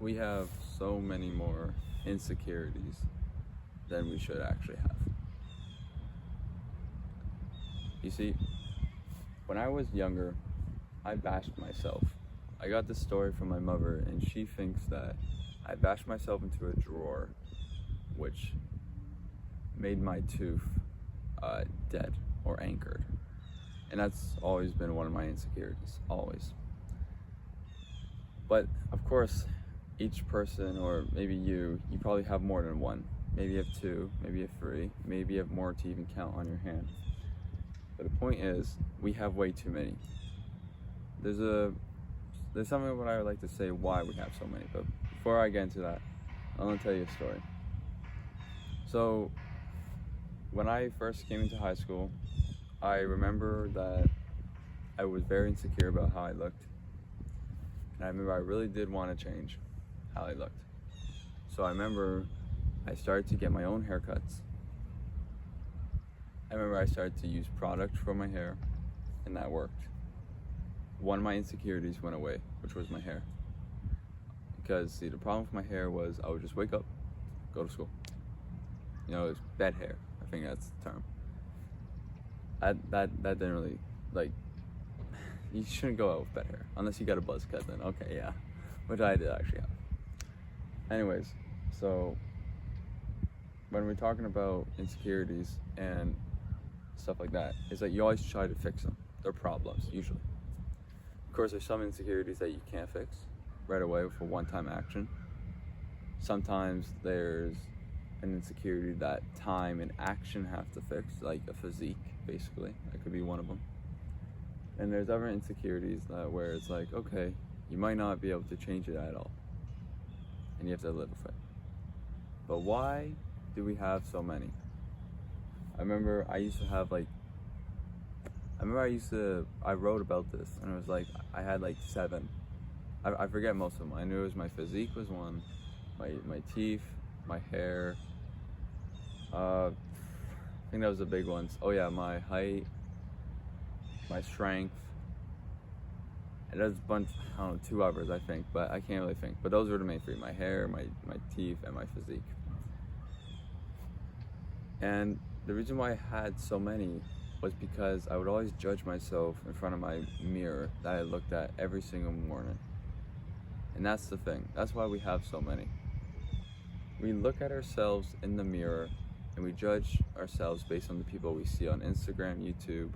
We have so many more insecurities than we should actually have. You see, when I was younger, I bashed myself. I got this story from my mother, and she thinks that I bashed myself into a drawer, which made my tooth dead or anchored. And that's always been one of my insecurities, always. But of course, each person, or maybe you probably have more than one. Maybe you have two, maybe you have three, maybe you have more to even count on your hand. But the point is, we have way too many. There's something what I would like to say why we have so many, but before I get into that, I'm gonna tell you a story. So, when I first came into high school, I remember that I was very insecure about how I looked. And I remember I really did want to change how I looked. So I remember I started to get my own haircuts. I remember I started to use product for my hair, and that worked. One of my insecurities went away, which was my hair. Because see, the problem with my hair was I would just wake up, go to school. You know, it's bed hair. I think that's the term. That didn't really, like, you shouldn't go out with bed hair unless you got a buzz cut. Then okay, yeah, which I did actually have. Anyways, so when we're talking about insecurities and stuff like that, is that you always try to fix them. They're problems usually. Of course, there's some insecurities that you can't fix right away with a one-time action. Sometimes there's an insecurity that time and action have to fix, like a physique, basically. That could be one of them. And there's other insecurities where it's like, okay, you might not be able to change it at all, and you have to live with it. But why do we have so many? I remember I wrote about this, and it was like, I had like 7. I forget most of them. I knew it was my physique was one, my teeth, my hair, I think that was the big ones. Oh yeah, my height, my strength, and there's a bunch, I don't know, 2 others I think, but I can't really think. But those were the main 3, my hair, my teeth, and my physique. And the reason why I had so many was because I would always judge myself in front of my mirror that I looked at every single morning. And that's the thing, that's why we have so many. We look at ourselves in the mirror and we judge ourselves based on the people we see on Instagram, YouTube,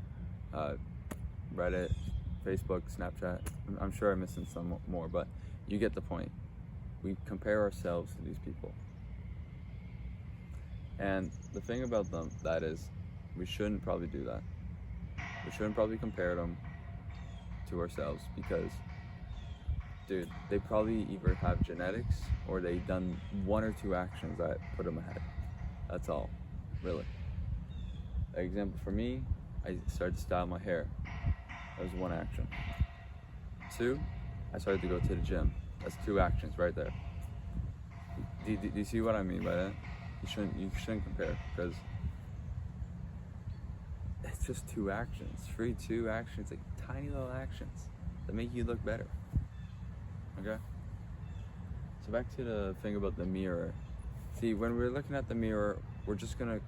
Reddit, Facebook, Snapchat. I'm sure I'm missing some more, but you get the point. We compare ourselves to these people. And the thing about them, that is, we shouldn't probably do that. We shouldn't probably compare them to ourselves because, dude, they probably either have genetics or they've done 1 or 2 actions that put them ahead. That's all, really. An example for me, I started to style my hair. That was 1 action. 2, I started to go to the gym. That's 2 actions right there. Do you see what I mean by that? You shouldn't compare, because it's just 2 actions. 2 actions, like tiny little actions that make you look better. Okay? So back to the thing about the mirror. See, when we're looking at the mirror, we're just gonna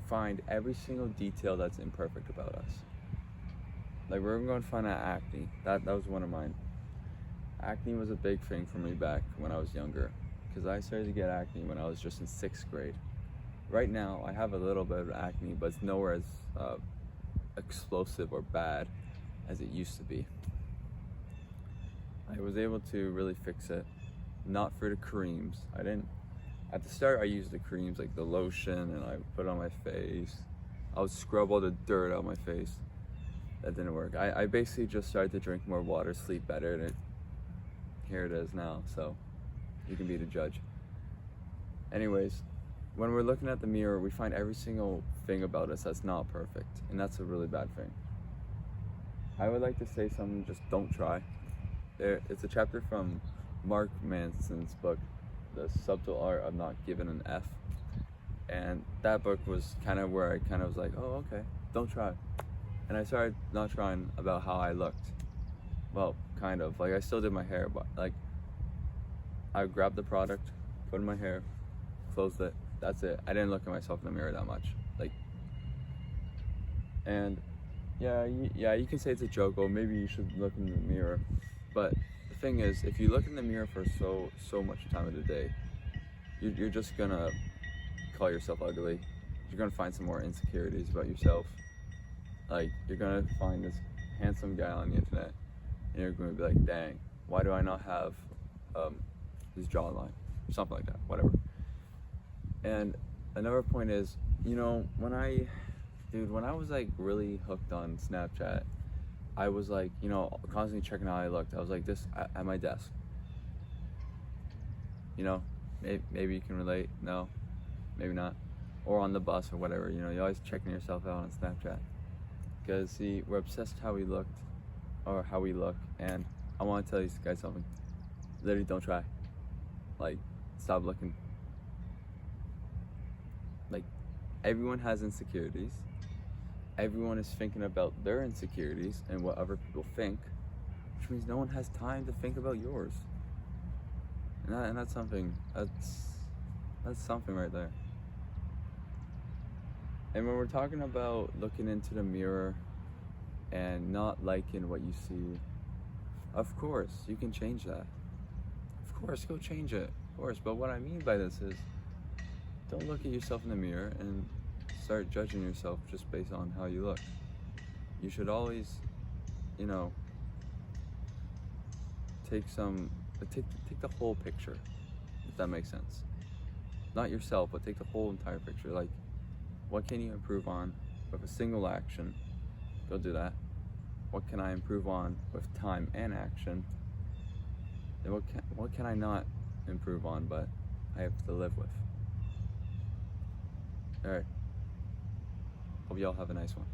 find every single detail that's imperfect about us. Like, we're gonna find out acne. That was one of mine. Acne was a big thing for me back when I was younger, because I started to get acne when I was just in 6th grade. Right now, I have a little bit of acne, but it's nowhere as explosive or bad as it used to be. I was able to really fix it, not through the creams. At the start I used the creams, like the lotion, and I put it on my face. I would scrub all the dirt out of my face. That didn't work. I basically just started to drink more water, sleep better, and here it is now, so you can be the judge. Anyways, when we're looking at the mirror, we find every single thing about us that's not perfect, and that's a really bad thing. I would like to say something, just don't try. It's a chapter from Mark Manson's book, The Subtle Art of Not Giving an F. And that book was kind of where I kind of was like, oh, okay, don't try. And I started not trying about how I looked. Well, kind of. Like, I still did my hair, but like, I grabbed the product, put it in my hair, closed it. That's it. I didn't look at myself in the mirror that much. Like, and yeah, you can say it's a joke, or maybe you should look in the mirror. But the thing is, if you look in the mirror for so much time of the day, you're just gonna call yourself ugly. You're gonna find some more insecurities about yourself. Like, you're gonna find this handsome guy on the internet, and you're gonna be like, dang, why do I not have his jawline? Something like that, whatever. And another point is, you know, when I was like really hooked on Snapchat, I was like, you know, constantly checking how I looked. I was like this at my desk. You know, maybe you can relate. No, maybe not. Or on the bus or whatever. You know, you're always checking yourself out on Snapchat. Because see, we're obsessed with how we looked, or how we look. And I want to tell you guys something. Literally, don't try. Like, stop looking. Like, everyone has insecurities. Everyone is thinking about their insecurities and what other people think, which means no one has time to think about yours. And that's something. That's something right there. And when we're talking about looking into the mirror and not liking what you see, of course you can change that. Of course, go change it. Of course. But what I mean by this is, don't look at yourself in the mirror and start judging yourself just based on how you look. You should always, you know, take the whole picture, if that makes sense. Not yourself, but take the whole entire picture. Like, what can you improve on with a single action? Go do that. What can I improve on with time and action? And what can I not improve on, but I have to live with? All right. Hope y'all have a nice one.